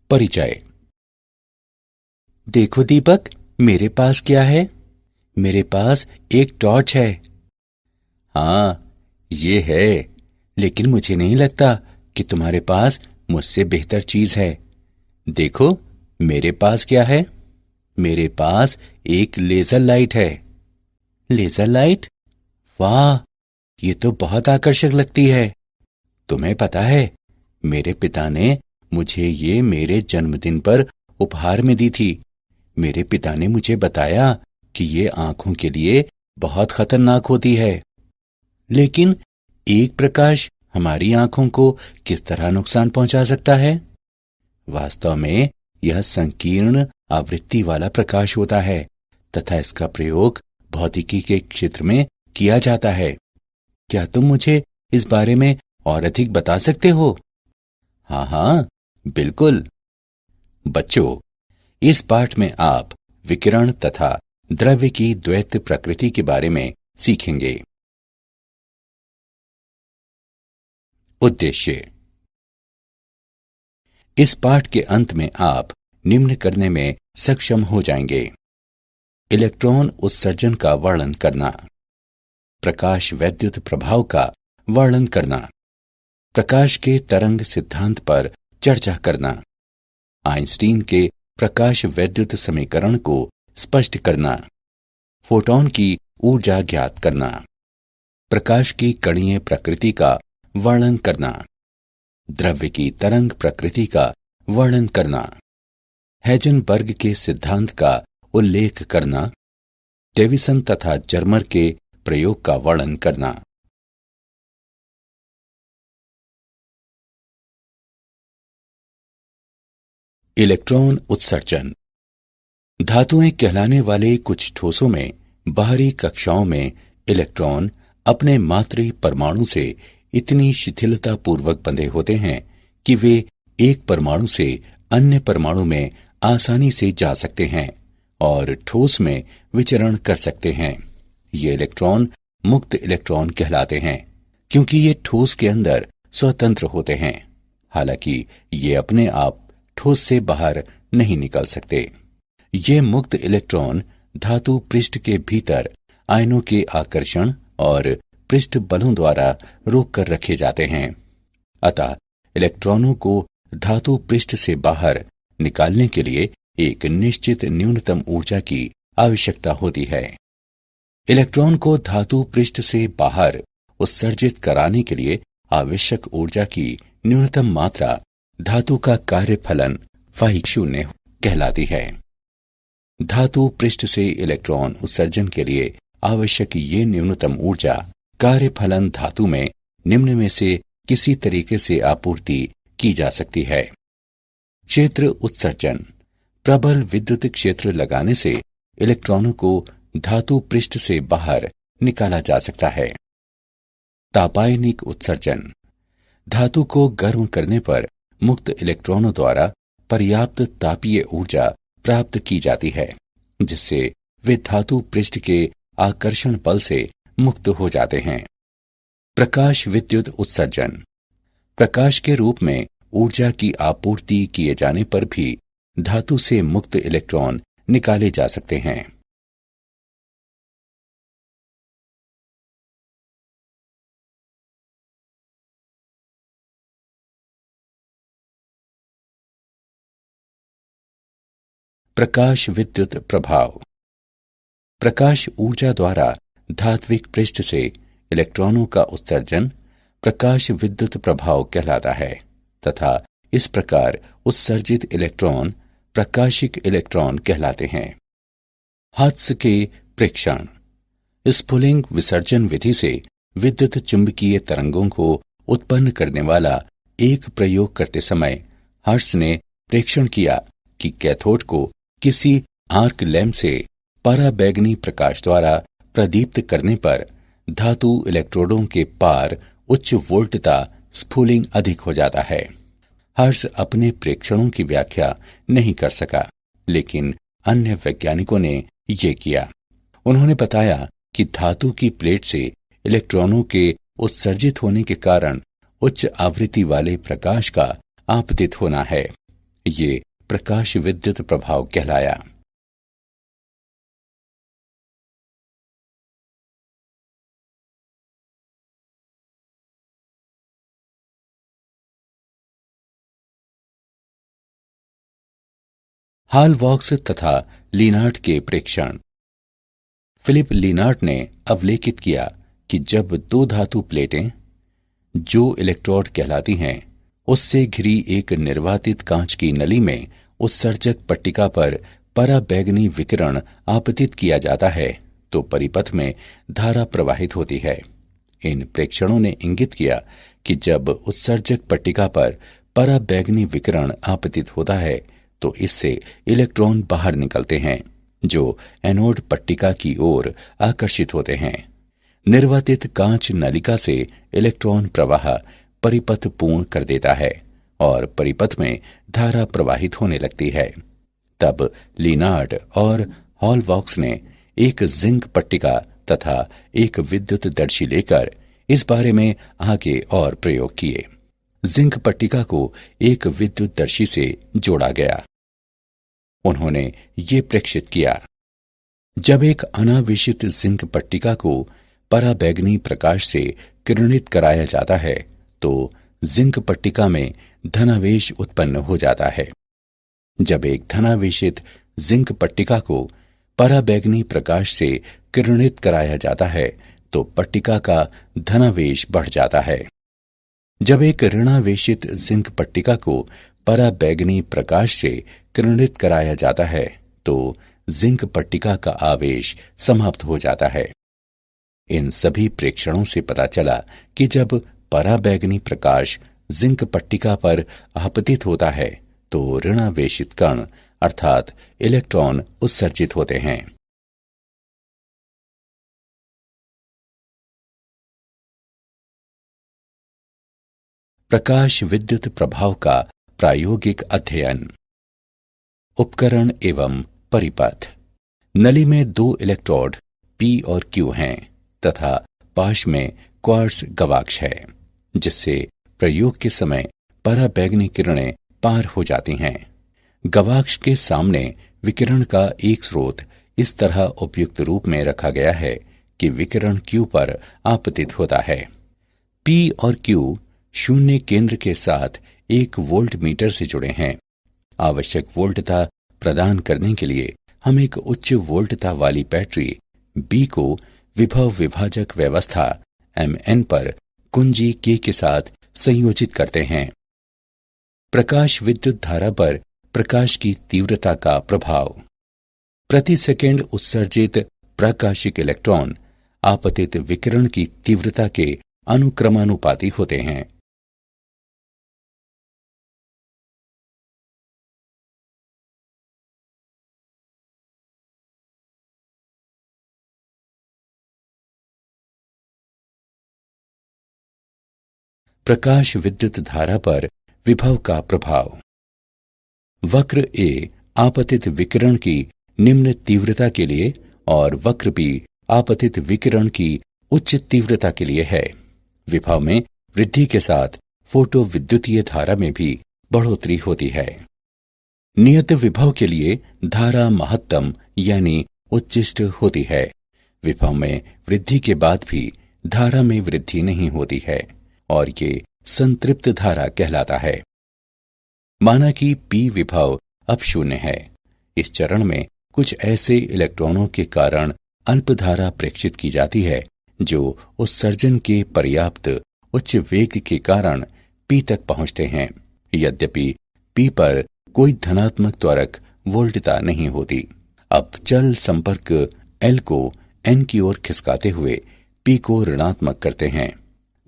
परिचय। देखो दीपक, मेरे पास क्या है? मेरे पास एक टॉर्च है। हाँ, ये है, लेकिन मुझे नहीं लगता कि तुम्हारे पास मुझसे बेहतर चीज है। देखो, मेरे पास क्या है? मेरे पास एक लेजर लाइट है। Laser light? वाह, ये तो बहुत आकर्षक लगती है। तुम्हें पता है, मेरे पिता ने मुझे ये मेरे जन्मदिन पर उपहार में दी थी। मेरे पिता ने मुझे बताया कि ये आंखों के लिए बहुत खतरनाक होती है। लेकिन एक प्रकाश हमारी आंखों को किस तरह नुकसान पहुंचा सकता है? वास्तव में यह संकीर्ण आवृत्ति वाला प्रकाश होता है तथा इसका प्रयोग भौतिकी के क्षेत्र में किया जाता है। क्या तुम मुझे इस बारे में और अधिक बता सकते हो? हाँ हाँ, बिल्कुल। बच्चों, इस पाठ में आप विकिरण तथा द्रव्य की द्वैत प्रकृति के बारे में सीखेंगे। उद्देश्य। इस पाठ के अंत में आप निम्न करने में सक्षम हो जाएंगे: इलेक्ट्रॉन उत्सर्जन का वर्णन करना, प्रकाश वैद्युत प्रभाव का वर्णन करना, प्रकाश के तरंग सिद्धांत पर चर्चा करना, आइंस्टीन के प्रकाश वैद्युत समीकरण को स्पष्ट करना, फोटॉन की ऊर्जा ज्ञात करना, प्रकाश की कणीय प्रकृति का वर्णन करना, द्रव्य की तरंग प्रकृति का वर्णन करना, हेजनबर्ग के सिद्धांत का उल्लेख करना, डेविसन तथा जर्मर के प्रयोग का वर्णन करना। इलेक्ट्रॉन उत्सर्जन। धातुएं कहलाने वाले कुछ ठोसों में बाहरी कक्षाओं में इलेक्ट्रॉन अपने मातृ परमाणु से इतनी शिथिलता पूर्वक बंधे होते हैं कि वे एक परमाणु से अन्य परमाणु में आसानी से जा सकते हैं और ठोस में विचरण कर सकते हैं। ये इलेक्ट्रॉन मुक्त इलेक्ट्रॉन कहलाते हैं क्योंकि ये ठोस के अंदर स्वतंत्र होते हैं। हालांकि ये अपने आप ठोस से बाहर नहीं निकल सकते। ये मुक्त इलेक्ट्रॉन धातु पृष्ठ के भीतर आयनों के आकर्षण और पृष्ठ बलों द्वारा रोक कर रखे जाते हैं। अतः इलेक्ट्रॉनों को धातु पृष्ठ से बाहर निकालने के लिए एक निश्चित न्यूनतम ऊर्जा की आवश्यकता होती है। इलेक्ट्रॉन को धातु पृष्ठ से बाहर उत्सर्जित कराने के लिए आवश्यक ऊर्जा की न्यूनतम मात्रा धातु का कार्यफलन φ0 कहलाती है। धातु पृष्ठ से इलेक्ट्रॉन उत्सर्जन के लिए आवश्यक ये न्यूनतम ऊर्जा कार्यफलन धातु में निम्न में से किसी तरीके से आपूर्ति की जा सकती है। क्षेत्र उत्सर्जन। प्रबल विद्युत क्षेत्र लगाने से इलेक्ट्रॉनों को धातु पृष्ठ से बाहर निकाला जा सकता है। तापायनिक उत्सर्जन। धातु को गर्म करने पर मुक्त इलेक्ट्रॉनों द्वारा पर्याप्त तापीय ऊर्जा प्राप्त की जाती है जिससे वे धातु पृष्ठ के आकर्षण बल से मुक्त हो जाते हैं। प्रकाश विद्युत उत्सर्जन। प्रकाश के रूप में ऊर्जा की आपूर्ति किए जाने पर भी धातु से मुक्त इलेक्ट्रॉन निकाले जा सकते हैं। प्रकाश विद्युत प्रभाव। प्रकाश ऊर्जा द्वारा धात्विक पृष्ठ से इलेक्ट्रॉनों का उत्सर्जन प्रकाश विद्युत प्रभाव कहलाता है तथा इस प्रकार उत्सर्जित इलेक्ट्रॉन प्रकाशिक इलेक्ट्रॉन कहलाते हैं। हर्त्ज के प्रेक्षण। स्फुलिंग विसर्जन विधि से विद्युत चुंबकीय तरंगों को उत्पन्न करने वाला एक प्रयोग करते समय हर्त्ज ने प्रेक्षण किया कि कैथोड को किसी आर्क लैंप से पराबैंगनी प्रकाश द्वारा प्रदीप्त करने पर धातु इलेक्ट्रोडों के पार उच्च वोल्टता स्फुलिंग अधिक हो जाता है। हर्त्ज अपने प्रेक्षणों की व्याख्या नहीं कर सका, लेकिन अन्य वैज्ञानिकों ने ये किया। उन्होंने बताया कि धातु की प्लेट से इलेक्ट्रॉनों के उत्सर्जित होने के कारण उच्च आवृत्ति वाले प्रकाश का आपतित होना है। ये प्रकाश विद्युत प्रभाव कहलाया। हालवॉक्स तथा लीनार्ड के प्रेक्षण। फिलिप लीनार्ड ने अवलेखित किया कि जब दो धातु प्लेटें, जो इलेक्ट्रोड कहलाती हैं, उससे घिरी एक निर्वातित कांच की नली में उत्सर्जक पट्टिका पर पराबैंगनी विकिरण आपतित किया जाता है तो परिपथ में धारा प्रवाहित होती है। इन प्रेक्षणों ने इंगित किया कि जब उत्सर्जक पट्टिका पर पराबैंगनी विकिरण आपतित होता है तो इससे इलेक्ट्रॉन बाहर निकलते हैं जो एनोड पट्टिका की ओर आकर्षित होते हैं। निर्वातित कांच नलिका से इलेक्ट्रॉन प्रवाह परिपथ पूर्ण कर देता है और परिपथ में धारा प्रवाहित होने लगती है। तब लीनार्ड और हॉलवॉक्स ने एक जिंक पट्टिका तथा एक विद्युत दर्शी लेकर इस बारे में आगे और प्रयोग किए। जिंक पट्टिका को एक विद्युत दर्शी से जोड़ा गया। उन्होंने ये प्रेक्षित किया, जब एक अनावेशित जिंक पट्टिका को पराबैंगनी प्रकाश से किरणित कराया जाता है तो जिंक पट्टिका में धनावेश उत्पन्न हो जाता है। जब एक धनावेशित जिंक पट्टिका को पराबैंगनी प्रकाश से किरणित कराया जाता है तो पट्टिका का धनावेश बढ़ जाता है। जब एक ऋणावेशित जिंक पट्टिका को पराबैंगनी प्रकाश से किरणित कराया जाता है तो जिंक पट्टिका का आवेश समाप्त हो जाता है। इन सभी प्रेक्षणों से पता चला कि जब पराबैंगनी प्रकाश जिंक पट्टिका पर आपतित होता है तो ऋणावेशित कण अर्थात इलेक्ट्रॉन उत्सर्जित होते हैं। प्रकाश विद्युत प्रभाव का प्रायोगिक अध्ययन। उपकरण एवं परिपथ। नली में दो इलेक्ट्रोड P और Q हैं तथा पाश में क्वार्ट्ज गवाक्ष है, जिससे प्रयोग के समय पराबैंगनी किरणें पार हो जाती हैं। गवाक्ष के सामने विकिरण का एक स्रोत इस तरह उपयुक्त रूप में रखा गया है कि विकिरण Q पर आपतित होता है। P और Q शून्य केंद्र के साथ एक वोल्ट मीटर से जुड़े हैं। आवश्यक वोल्टता प्रदान करने के लिए हम एक उच्च वोल्टता वाली बैटरी B को विभव विभाजक व्यवस्था Mn पर कुंजी K के साथ संयोजित करते हैं। प्रकाश विद्युत धारा पर प्रकाश की तीव्रता का प्रभाव। प्रति सेकंड उत्सर्जित प्रकाशिक इलेक्ट्रॉन आपतित विकिरण की तीव्रता के अनुक्रमानुपाती होते हैं। प्रकाश विद्युत धारा पर विभव का प्रभाव। वक्र A आपतित विकिरण की निम्न तीव्रता के लिए और वक्र B आपतित विकिरण की उच्च तीव्रता के लिए है। विभव में वृद्धि के साथ फोटो विद्युतीय धारा में भी बढ़ोतरी होती है। नियत विभव के लिए धारा महत्तम यानी उच्चिष्ट होती है। विभव में वृद्धि के बाद भी धारा में वृद्धि नहीं होती है और ये संतृप्त धारा कहलाता है। माना कि P विभव अब शून्य है। इस चरण में कुछ ऐसे इलेक्ट्रॉनों के कारण अल्प धारा प्रेक्षित की जाती है जो उत्सर्जन के पर्याप्त उच्च वेग के कारण P तक पहुंचते हैं। यद्यपि P पर कोई धनात्मक त्वरक वोल्टता नहीं होती। अब चल संपर्क L को N की ओर खिसकाते हुए P को ऋणात्मक करते हैं।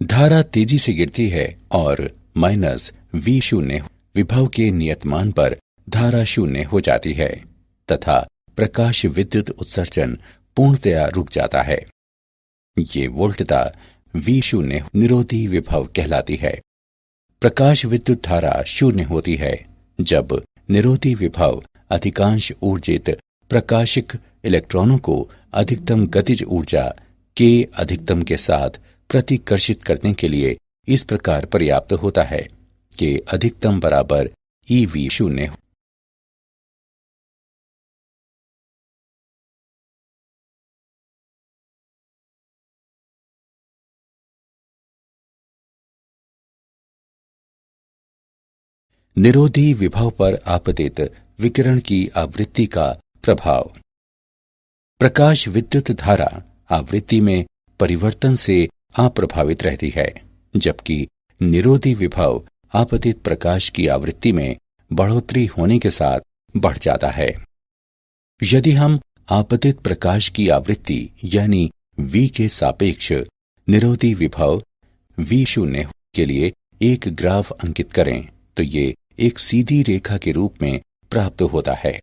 धारा तेजी से गिरती है और -V शून्य विभव के नियतमान पर धारा शून्य हो जाती है तथा प्रकाश विद्युत उत्सर्जन पूर्णतया रुक जाता है। ये वोल्टता V शून्य निरोधी विभव कहलाती है। प्रकाश विद्युत धारा शून्य होती है जब निरोधी विभव अधिकांश ऊर्जित प्रकाशिक इलेक्ट्रॉनों को अधिकतम गतिज ऊर्जा K अधिकतम के साथ प्रतिकर्षित करने के लिए इस प्रकार पर्याप्त होता है कि अधिकतम बराबर ईवी शून्य। निरोधी विभव पर आपतित विकिरण की आवृत्ति का प्रभाव। प्रकाश विद्युत धारा आवृत्ति में परिवर्तन से अप्रभावित रहती है, जबकि निरोधी विभव आपतित प्रकाश की आवृत्ति में बढ़ोतरी होने के साथ बढ़ जाता है। यदि हम आपतित प्रकाश की आवृत्ति यानी V के सापेक्ष निरोधी विभव V शून्य के लिए एक ग्राफ अंकित करें तो ये एक सीधी रेखा के रूप में प्राप्त होता है।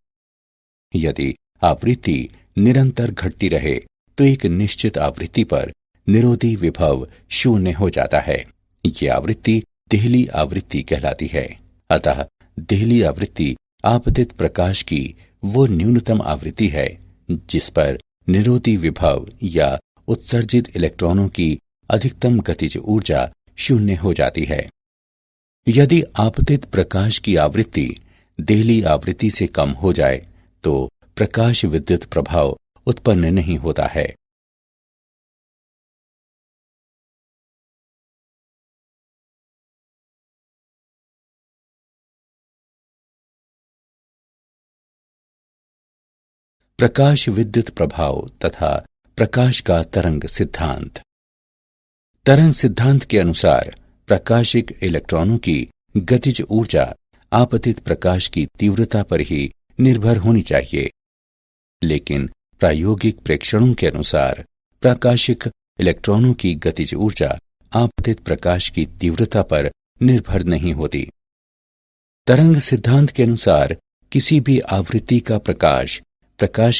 यदि आवृत्ति निरंतर घटती रहे तो एक निश्चित आवृत्ति पर निरोधी विभव शून्य हो जाता है। ये आवृत्ति देहली आवृत्ति कहलाती है। अतः देहली आवृत्ति आपतित प्रकाश की वो न्यूनतम आवृत्ति है जिस पर निरोधी विभव या उत्सर्जित इलेक्ट्रॉनों की अधिकतम गतिज ऊर्जा शून्य हो जाती है। यदि आपतित प्रकाश की आवृत्ति देहली आवृत्ति से कम हो जाए तो प्रकाश विद्युत प्रभाव उत्पन्न नहीं होता है। प्रकाश विद्युत प्रभाव तथा प्रकाश का तरंग सिद्धांत। तरंग सिद्धांत के अनुसार प्रकाशिक इलेक्ट्रॉनों की गतिज ऊर्जा आपतित प्रकाश की तीव्रता पर ही निर्भर होनी चाहिए, लेकिन प्रायोगिक प्रेक्षणों के अनुसार प्रकाशिक इलेक्ट्रॉनों की गतिज ऊर्जा आपतित प्रकाश की तीव्रता पर निर्भर नहीं होती। तरंग सिद्धांत के अनुसार किसी भी आवृत्ति का प्रकाश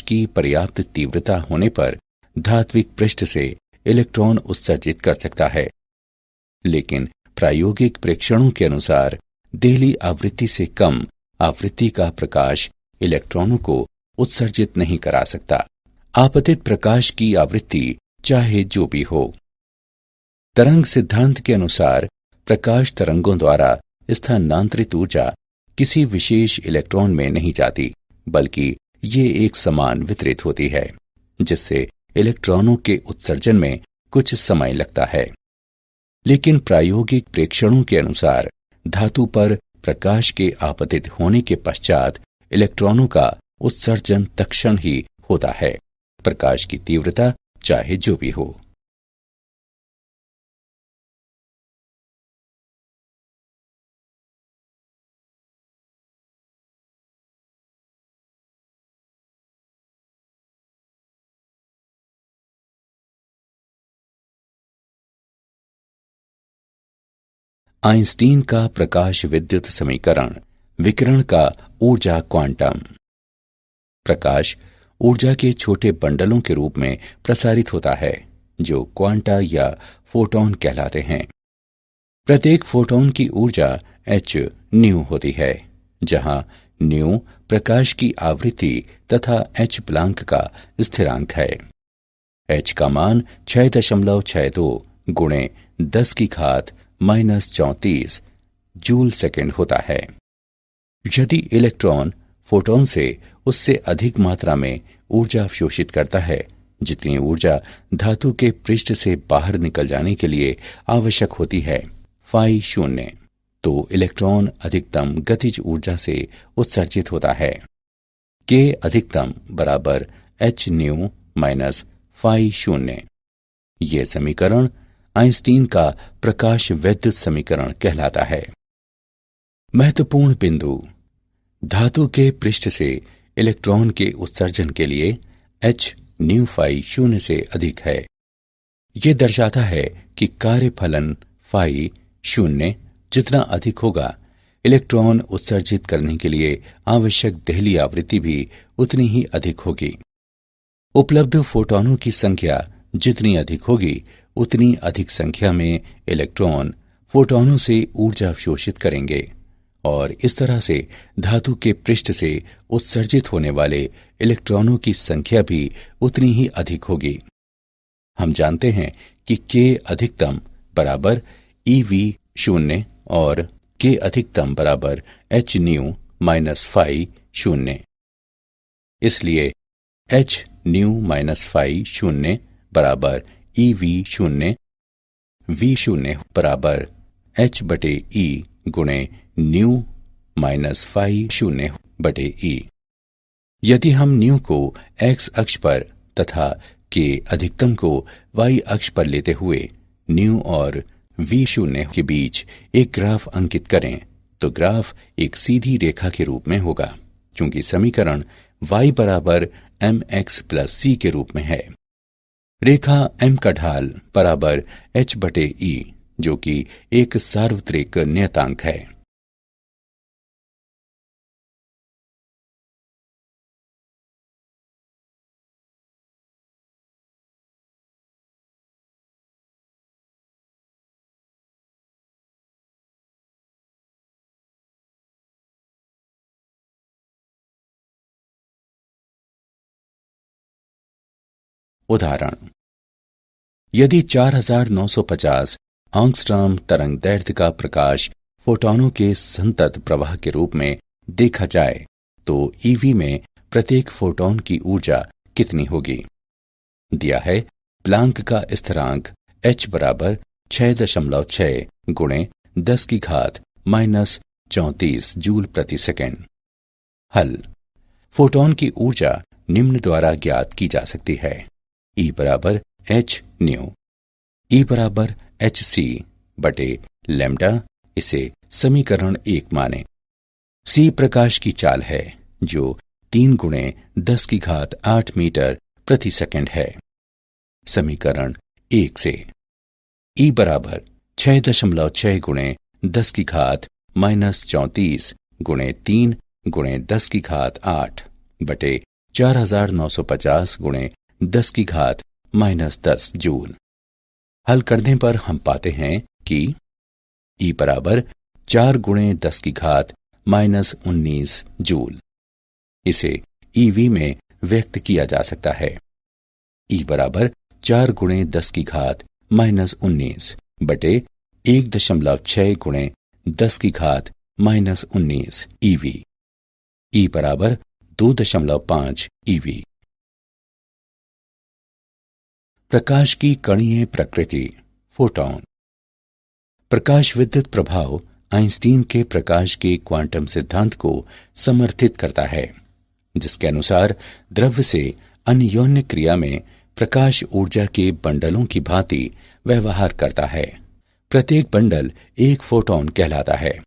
की पर्याप्त तीव्रता होने पर धात्विक पृष्ठ से इलेक्ट्रॉन उत्सर्जित कर सकता है, लेकिन प्रायोगिक प्रेक्षणों के अनुसार देहली आवृत्ति से कम आवृत्ति का प्रकाश इलेक्ट्रॉनों को उत्सर्जित नहीं करा सकता, आपतित प्रकाश की आवृत्ति चाहे जो भी हो। तरंग सिद्धांत के अनुसार प्रकाश तरंगों द्वारा स्थानांतरित ऊर्जा किसी विशेष इलेक्ट्रॉन में नहीं जाती, बल्कि ये एक समान वितरित होती है, जिससे इलेक्ट्रॉनों के उत्सर्जन में कुछ समय लगता है। लेकिन प्रायोगिक प्रेक्षणों के अनुसार धातु पर प्रकाश के आपतित होने के पश्चात इलेक्ट्रॉनों का उत्सर्जन तत्क्षण ही होता है, प्रकाश की तीव्रता चाहे जो भी हो। आइंस्टीन का प्रकाश विद्युत समीकरण विकिरण का ऊर्जा क्वांटम। प्रकाश ऊर्जा के छोटे बंडलों के रूप में प्रसारित होता है जो क्वांटा या फोटॉन कहलाते हैं। प्रत्येक फोटॉन की ऊर्जा h न्यू होती है, जहां न्यू प्रकाश की आवृत्ति तथा h प्लांक का स्थिरांक है। h का मान 6.62 गुणे 10⁻⁻34 जूल सेकेंड होता है। यदि इलेक्ट्रॉन फोटॉन से उससे अधिक मात्रा में ऊर्जा अवशोषित करता है, जितनी ऊर्जा धातु के पृष्ठ से बाहर निकल जाने के लिए आवश्यक होती है फाई शून्य, तो इलेक्ट्रॉन अधिकतम गतिज ऊर्जा से उत्सर्जित होता है। के अधिकतम बराबर h न्यू माइनस फाई शून्य। ये समीकरण आइंस्टीन का प्रकाश विद्युत समीकरण कहलाता है। महत्वपूर्ण बिंदु: धातु के पृष्ठ से इलेक्ट्रॉन के उत्सर्जन के लिए h न्यू फाई शून्य से अधिक है। यह दर्शाता है कि कार्यफलन फाई शून्य जितना अधिक होगा, इलेक्ट्रॉन उत्सर्जित करने के लिए आवश्यक देहली आवृत्ति भी उतनी ही अधिक होगी। उपलब्ध फोटॉनों की संख्या जितनी अधिक होगी, उतनी अधिक संख्या में इलेक्ट्रॉन फोटॉनों से ऊर्जा अवशोषित करेंगे और इस तरह से धातु के पृष्ठ से उत्सर्जित होने वाले इलेक्ट्रॉनों की संख्या भी उतनी ही अधिक होगी। हम जानते हैं कि के अधिकतम बराबर ईवी शून्य और के अधिकतम बराबर एच न्यू माइनस फाई शून्य। इसलिए एच न्यू माइनस फाई शून्य बराबर ई वी शून्य, वी शून्य बराबर एच बटे ई गुणे न्यू माइनस फाई शून्य बटे ई। यदि हम न्यू को एक्स अक्ष पर तथा के अधिकतम को वाई अक्ष पर लेते हुए न्यू और वी शून्य के बीच एक ग्राफ अंकित करें तो ग्राफ एक सीधी रेखा के रूप में होगा, क्योंकि समीकरण y बराबर एम एक्स प्लस सी के रूप में है। रेखा m का ढाल बराबर h बटे ई, जो कि एक सार्वत्रिक नियतांक है। उदाहरण, यदि 4950 एंगस्ट्रॉम तरंग दैर्ध्य का प्रकाश फोटॉनों के संतत प्रवाह के रूप में देखा जाए तो ईवी में प्रत्येक फोटॉन की ऊर्जा कितनी होगी? दिया है प्लांक का स्थिरांक h बराबर 6.6 गुणे 10 की घात माइनस 34 जूल प्रति सेकेंड। हल, फोटॉन की ऊर्जा निम्न द्वारा ज्ञात की जा सकती है। E बराबर एच न्यू, E बराबर एच सी बटे लैम्डा, इसे समीकरण 1 माने। C प्रकाश की चाल है जो 3 गुणे 10 की घात 8 मीटर प्रति सेकंड है। समीकरण 1 से E बराबर 6.6 गुणे 10 की घात माइनस 34 गुणे 3 गुणे 10 की घात 8 बटे 4950 गुणे 10 की घात माइनस 10 जूल। हल करने पर हम पाते हैं कि E बराबर 4 गुणे 10 की घात माइनस 19 जूल। इसे ईवी में व्यक्त किया जा सकता है। E बराबर 4 गुणे 10 की घात माइनस 19 बटे 1.6 गुणे 10 की घात माइनस 19 ईवी। E बराबर 2.5 ईवी। प्रकाश की कणीय प्रकृति, फोटॉन। प्रकाश विद्युत प्रभाव आइंस्टीन के प्रकाश के क्वांटम सिद्धांत को समर्थित करता है, जिसके अनुसार द्रव्य से अन्योन्य क्रिया में प्रकाश ऊर्जा के बंडलों की भांति व्यवहार करता है। प्रत्येक बंडल एक फोटॉन कहलाता है।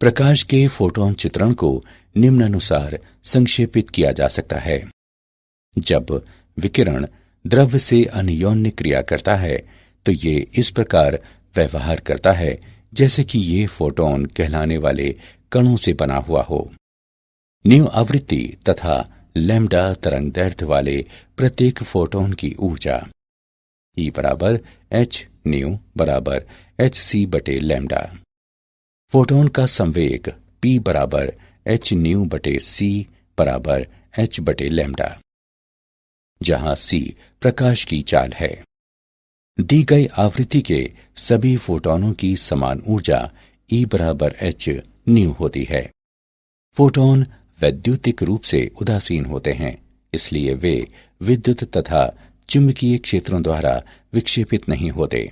प्रकाश के फोटॉन चित्रण को निम्नानुसार संक्षेपित किया जा सकता है। जब विकिरण द्रव्य से अन्योन्य क्रिया करता है तो ये इस प्रकार व्यवहार करता है जैसे कि ये फोटॉन कहलाने वाले कणों से बना हुआ हो। न्यू आवृत्ति तथा लैम्डा तरंग दैर्ध्य वाले प्रत्येक फोटॉन की ऊर्जा E बराबर एच न्यू बराबर एच सी बटे लैम्डा। फोटॉन का संवेग P बराबर एच न्यू बटे सी बराबर एच बटे लैम्डा, जहां C प्रकाश की चाल है। दी गई आवृत्ति के सभी फोटॉनों की समान ऊर्जा E बराबर एच न्यू होती है। फोटॉन वैद्युतिक रूप से उदासीन होते हैं, इसलिए वे विद्युत तथा चुंबकीय क्षेत्रों द्वारा विक्षेपित नहीं होते।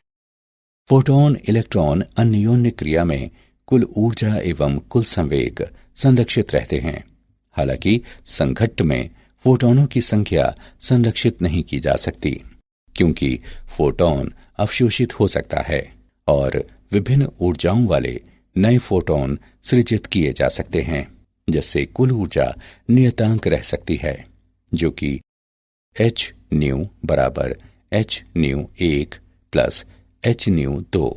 फोटॉन इलेक्ट्रॉन अन्योन्य क्रिया में कुल ऊर्जा एवं कुल संवेग संरक्षित रहते हैं। हालांकि संघट्ट में फोटॉनों की संख्या संरक्षित नहीं की जा सकती, क्योंकि फोटॉन अवशोषित हो सकता है और विभिन्न ऊर्जाओं वाले नए फोटॉन सृजित किए जा सकते हैं, जिससे कुल ऊर्जा नियतांक रह सकती है, जो कि एच न्यू बराबर H new 1 plus H new 2।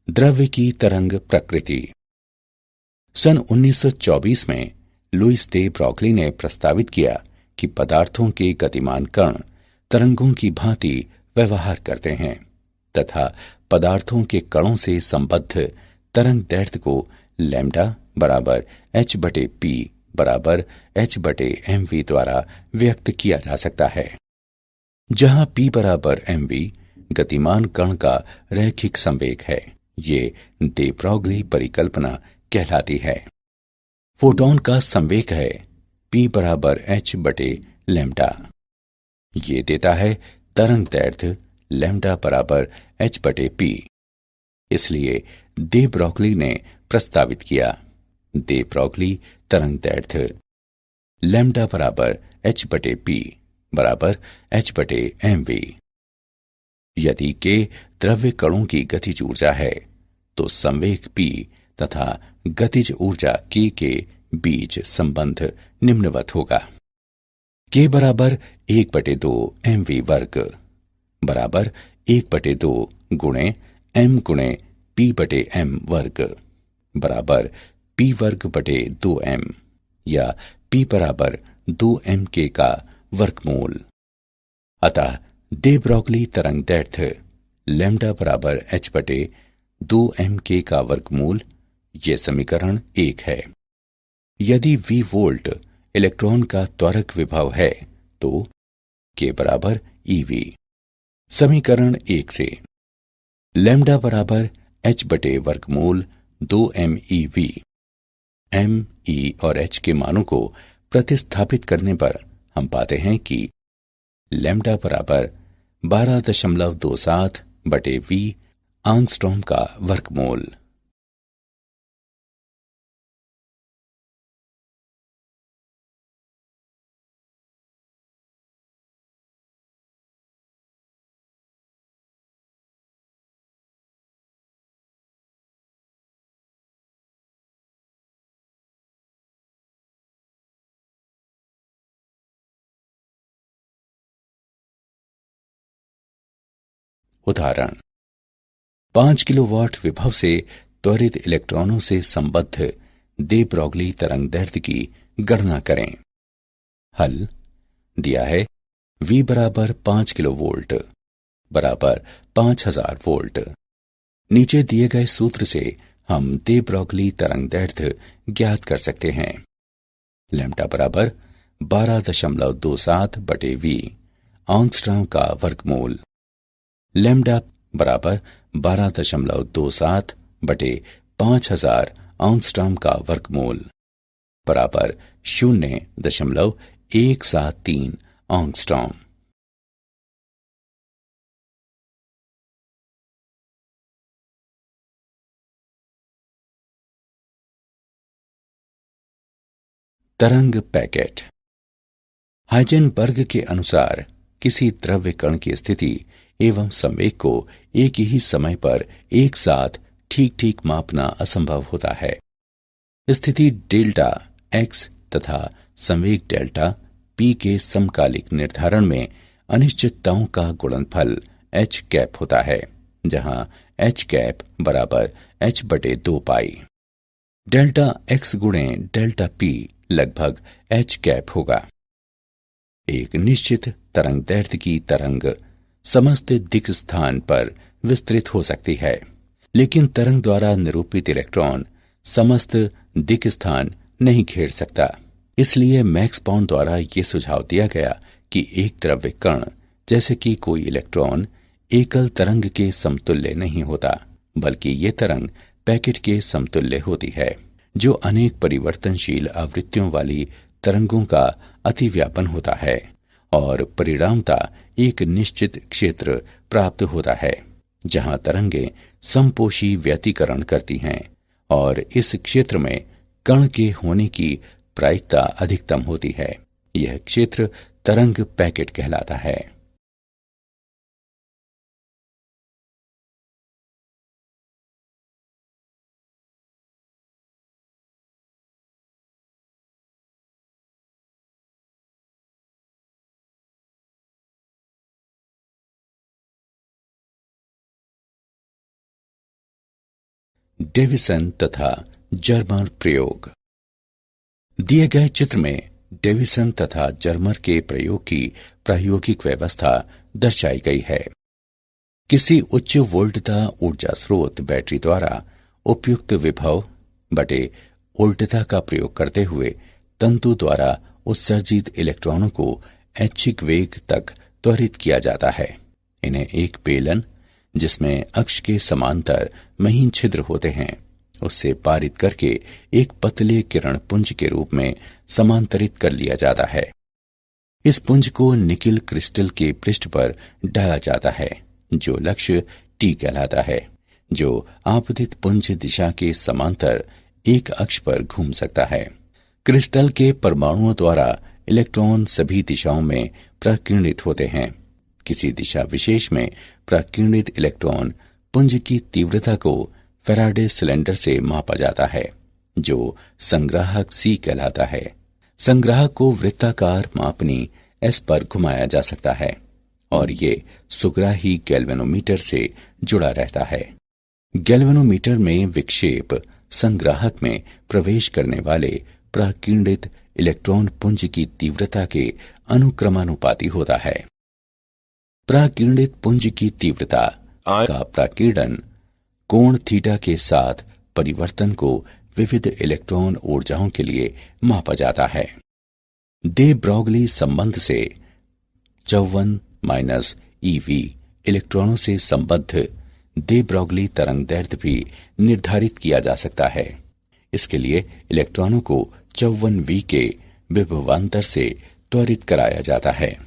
द्रव्य की तरंग प्रकृति। सन 1924 में लुईस दे ब्रॉगली ने प्रस्तावित किया कि पदार्थों के गतिमान कण तरंगों की भांति व्यवहार करते हैं तथा पदार्थों के कणों से संबद्ध तरंग दैर्ध्य को लैम्डा बराबर h/p बराबर h/mv द्वारा व्यक्त किया जा सकता है, जहां p बराबर mv गतिमान कण का रैखिक संवेग है। ये दे ब्रॉगली परिकल्पना कहलाती है। फोटॉन का संवेग है p बराबर h/लैम्डा। ये देता है तरंग दैर्ध्य लैम्डा बराबर h/p। इसलिए दे ब्रॉगली ने प्रस्तावित किया, दे ब्रॉगली तरंग दैर्ध्य लैम्डा बराबर h/p बराबर h/mv। यदि k द्रव्य कणों की गतिज ऊर्जा है तो संवेग p तथा गतिज ऊर्जा k के बीच संबंध निम्नवत होगा। k बराबर 1/2 mv वर्ग बराबर 1/2 गुणे m गुणे p/m वर्ग बराबर p वर्ग बटे 2m या p बराबर 2mk का वर्गमूल। अतः दे ब्रॉगली तरंग दैर्ध्य लैम्डा बराबर h/2mk का वर्गमूल, ये समीकरण 1 है। यदि v वोल्ट इलेक्ट्रॉन का त्वरक विभव है तो k बराबर ev। समीकरण 1 से लैम्डा बराबर h/वर्गमूल 2mev। m, e और h के मानों को प्रतिस्थापित करने पर हम पाते हैं कि लैम्डा बराबर 12.27/v आंगस्ट्रॉम का वर्गमूल। उदाहरण 5 किलोवाट विभव से त्वरित इलेक्ट्रॉनों से संबद्ध दे ब्रॉगली तरंग दैर्ध्य की गणना करें। हल दिया है V बराबर 5 किलोवोल्ट बराबर 5000 वोल्ट। नीचे दिए गए सूत्र से हम दे ब्रॉगली तरंग दैर्ध्य ज्ञात कर सकते हैं। लैम्डा बराबर 12.27/v आंगस्ट्रॉम का वर्गमूल। लैम्डा बराबर 12.27/5000 आंगस्ट्रॉम का वर्गमूल बराबर 0.173 आंगस्ट्रॉम। तरंग पैकेट। हाइजेनबर्ग के अनुसार किसी द्रव्य कण की स्थिति एवं संवेग को एक ही समय पर एक साथ ठीक ठीक मापना असंभव होता है। स्थिति डेल्टा x तथा संवेग डेल्टा p के समकालिक निर्धारण में अनिश्चितताओं का गुणनफल h कैप होता है, जहां h कैप बराबर h/2 पाई। डेल्टा x गुणे डेल्टा p लगभग h कैप होगा। एक निश्चित तरंग दैर्ध्य की तरंग समस्त दिक् स्थान पर विस्तृत हो सकती है, लेकिन तरंग द्वारा निरूपित इलेक्ट्रॉन समस्त दिक् स्थान नहीं घेर सकता। इसलिए मैक्स बॉर्न द्वारा ये सुझाव दिया गया कि एक द्रव्य कण जैसे कि कोई इलेक्ट्रॉन एकल तरंग के समतुल्य नहीं होता, बल्कि ये तरंग पैकेट के समतुल्य होती है, जो अनेक परिवर्तनशील आवृत्तियों वाली तरंगों का अतिव्यापन होता है और परिणामतः एक निश्चित क्षेत्र प्राप्त होता है जहां तरंगें समपोषी व्यतिकरण करती हैं और इस क्षेत्र में कण के होने की प्रायिकता अधिकतम होती है। यह क्षेत्र तरंग पैकेट कहलाता है। डेविसन तथा जर्मर प्रयोग। दिए गए चित्र में डेविसन तथा जर्मर के प्रयोग की प्रायोगिक व्यवस्था दर्शाई गई है। किसी उच्च वोल्टता ऊर्जा स्रोत बैटरी द्वारा उपयुक्त विभव बटे उल्टता का प्रयोग करते हुए तंतु द्वारा उत्सर्जित इलेक्ट्रॉनों को ऐच्छिक वेग तक त्वरित किया जाता है। इन्हें एक बेलन, जिसमें अक्ष के समांतर महीन छिद्र होते हैं, उससे पारित करके एक पतले किरण पुंज के रूप में समांतरित कर लिया जाता है। इस पुंज को निकिल क्रिस्टल के पृष्ठ पर डाला जाता है, जो लक्ष्य टी कहलाता है, जो आपतित पुंज दिशा के समांतर एक अक्ष पर घूम सकता है। क्रिस्टल के परमाणुओं द्वारा इलेक्ट्रॉन सभी दिशाओं में प्रकीर्णित होते हैं। किसी दिशा विशेष में प्रकीर्णित इलेक्ट्रॉन पुंज की तीव्रता को फैराडे सिलेंडर से मापा जाता है, जो संग्राहक सी कहलाता है। संग्राहक को वृत्ताकार मापनी एस पर घुमाया जा सकता है और ये सुग्राही गैल्वेनोमीटर से जुड़ा रहता है। गैल्वेनोमीटर में विक्षेप संग्राहक में प्रवेश करने वाले प्रकीर्णित इलेक्ट्रॉन पुंज की तीव्रता के अनुक्रमानुपाती होता है। प्रकीर्णित पुंज की तीव्रता का प्रकीर्णन कोण थीटा के साथ परिवर्तन को विविध इलेक्ट्रॉन ऊर्जाओं के लिए मापा जाता है। दे ब्रॉगली संबंध से 54 EV इलेक्ट्रॉनों से संबद्ध दे ब्रॉगली तरंगदैर्ध्य भी निर्धारित किया जा सकता है। इसके लिए इलेक्ट्रॉनों को 54V के विभवांतर से त्वरित कराया जाता है।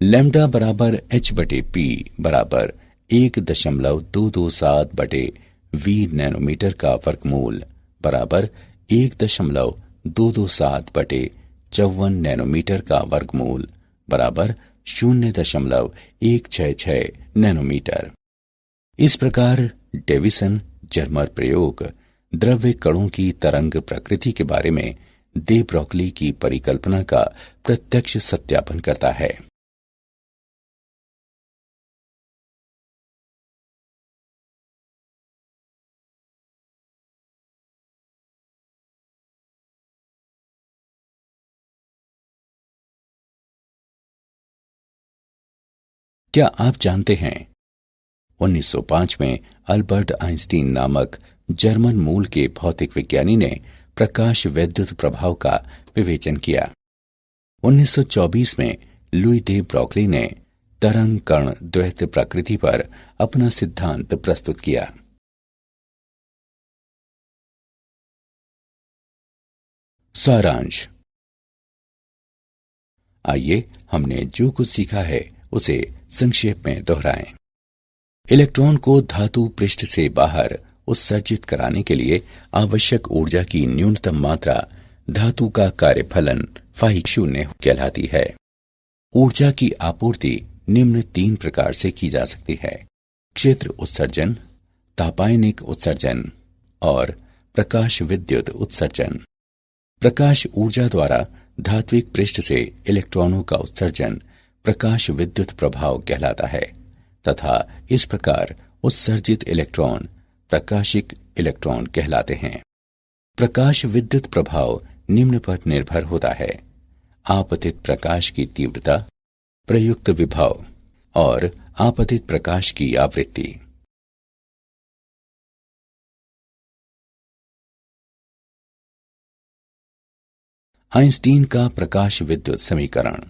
लैम्डा बराबर h/p बराबर 1.227/v नैनोमीटर का वर्गमूल बराबर 1.227/54 नैनोमीटर का वर्गमूल बराबर 0.166 नैनोमीटर। इस प्रकार डेविसन जर्मर प्रयोग द्रव्य कणों की तरंग प्रकृति के बारे में दे ब्रॉगली की परिकल्पना का प्रत्यक्ष सत्यापन करता है। क्या आप जानते हैं 1905 में अल्बर्ट आइंस्टीन नामक जर्मन मूल के भौतिक विज्ञानी ने प्रकाश वैद्युत प्रभाव का विवेचन किया। 1924 में लुई दे ब्रॉगली ने तरंग कण द्वैत प्रकृति पर अपना सिद्धांत प्रस्तुत किया। सारांश। आइए हमने जो कुछ सीखा है उसे संक्षेप में दोहराएं। इलेक्ट्रॉन को धातु पृष्ठ से बाहर उत्सर्जित कराने के लिए आवश्यक ऊर्जा की न्यूनतम मात्रा धातु का कार्यफलन फाई 0 कहलाती है। ऊर्जा की आपूर्ति निम्न 3 प्रकार से की जा सकती है: क्षेत्र उत्सर्जन, तापायनिक उत्सर्जन और प्रकाश विद्युत उत्सर्जन। प्रकाश ऊर्जा द्वारा धात्विक पृष्ठ से इलेक्ट्रॉनों का उत्सर्जन प्रकाश विद्युत प्रभाव कहलाता है तथा इस प्रकार उत्सर्जित इलेक्ट्रॉन प्रकाशिक इलेक्ट्रॉन कहलाते हैं। प्रकाश विद्युत प्रभाव निम्न पर निर्भर होता है: आपतित प्रकाश की तीव्रता, प्रयुक्त विभव और आपतित प्रकाश की आवृत्ति। आइंस्टीन का प्रकाश विद्युत समीकरण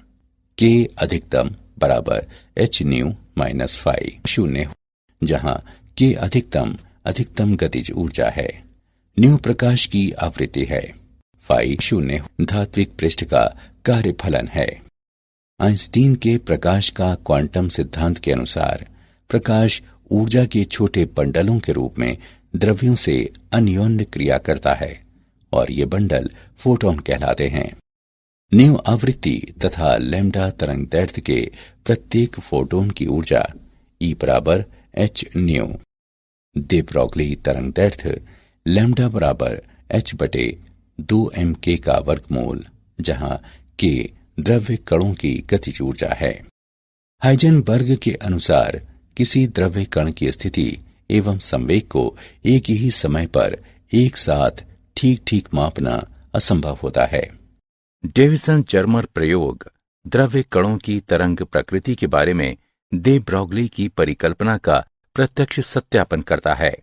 K अधिकतम बराबर h/nu - phi 0, जहां K अधिकतम गतिज ऊर्जा है, न्यू प्रकाश की आवृत्ति है, phi 0 धात्विक पृष्ठ का कार्यफलन है। आइंस्टीन के प्रकाश का क्वांटम सिद्धांत के अनुसार प्रकाश ऊर्जा के छोटे बंडलों के रूप में द्रव्यों से अन्योन्य क्रिया करता है और ये बंडल फोटॉन कहलाते हैं। न्यू आवृत्ति तथा लैम्डा तरंगदैर्ध्य के प्रत्येक फोटोन की ऊर्जा E बराबर h/nu। दे ब्रॉगली तरंगदैर्ध्य लैम्डा बराबर h/2m_k का वर्गमूल, जहां k द्रव्य कणों की गतिज ऊर्जा है। हाइजेनबर्ग के अनुसार किसी द्रव्य कण की स्थिति एवं संवेग को एक ही समय पर एक साथ ठीक ठीक मापना असंभव होता है। डेविसन जर्मर प्रयोग द्रव्य कणों की तरंग प्रकृति के बारे में दे ब्रॉगली की परिकल्पना का प्रत्यक्ष सत्यापन करता है।